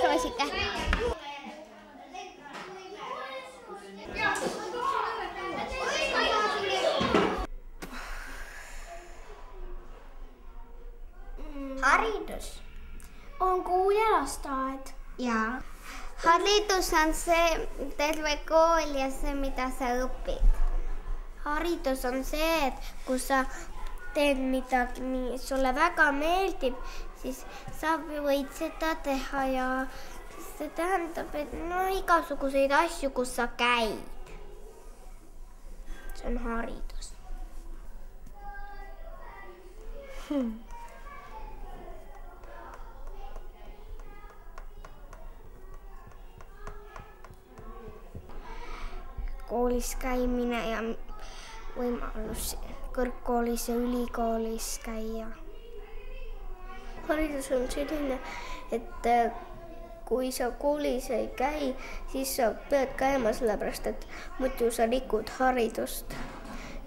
avastasite? Haridus on kool ja lasteaed. jaa. Haridus on see terve kool ja see, mida sa õpid. Haridus on see, et kui sa teed midagi, mis sulle väga meeldib, siis sa võid seda teha ja see tähendab, et igasuguseid asju, kus sa käid. See on haridus. Koolis käimine ja võimalus kõrgkoolis ja ülikoolis käia. Haridus on selline, et kui sa koolis ei käi, siis sa pead käima sellepärast, et muidu sa rikud haridust.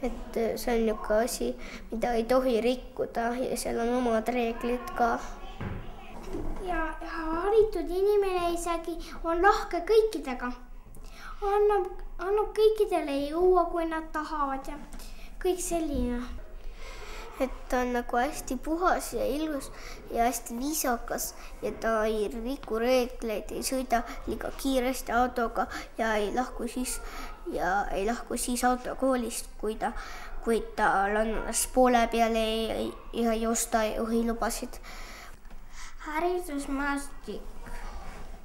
Et see on niisugune asi, mida ei tohi rikkuda ja seal on omad reeglid ka. Ja haritud inimene isegi on lahke kõikidega. Annab kõikidele juua, kui nad tahavad ja kõik selline. Et on nagu hästi puhas ja ilus ja hästi viisakas ja ta ei riku reegleid, ei sõida liiga kiiresti autoga ja ei lahku siis autokoolist, kui tal on poole peale ja ei osta juhilubasid. Haridusmaastik.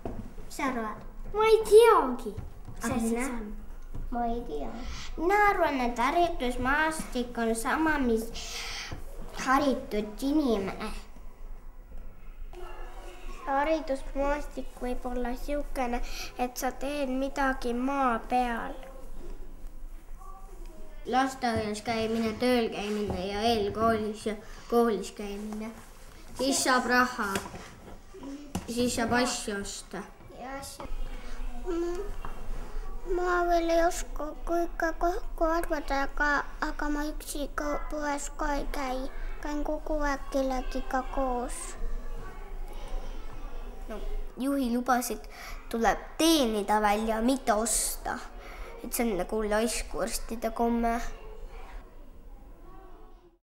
Mis sa arvad? Ma ei teagi. Ma ei tea. Mina arvan, et haridusmaastik on sama, mis haritud inimene. Haridusmaastik võib olla siukene, et sa teed midagi maa peal. Lasteaias käimine, tööl käimine ja eelkoolis ja koolis käimine. Siis saab raha. Siis saab asju osta. Ma veel ei oska kõike kokku arvata, aga ma üksi poes ka ei käi. Käin kogu aeg kellegiga koos. Juhilubasid tuleb teenida välja, mitte osta. Et see on nagu laiskurstide komme.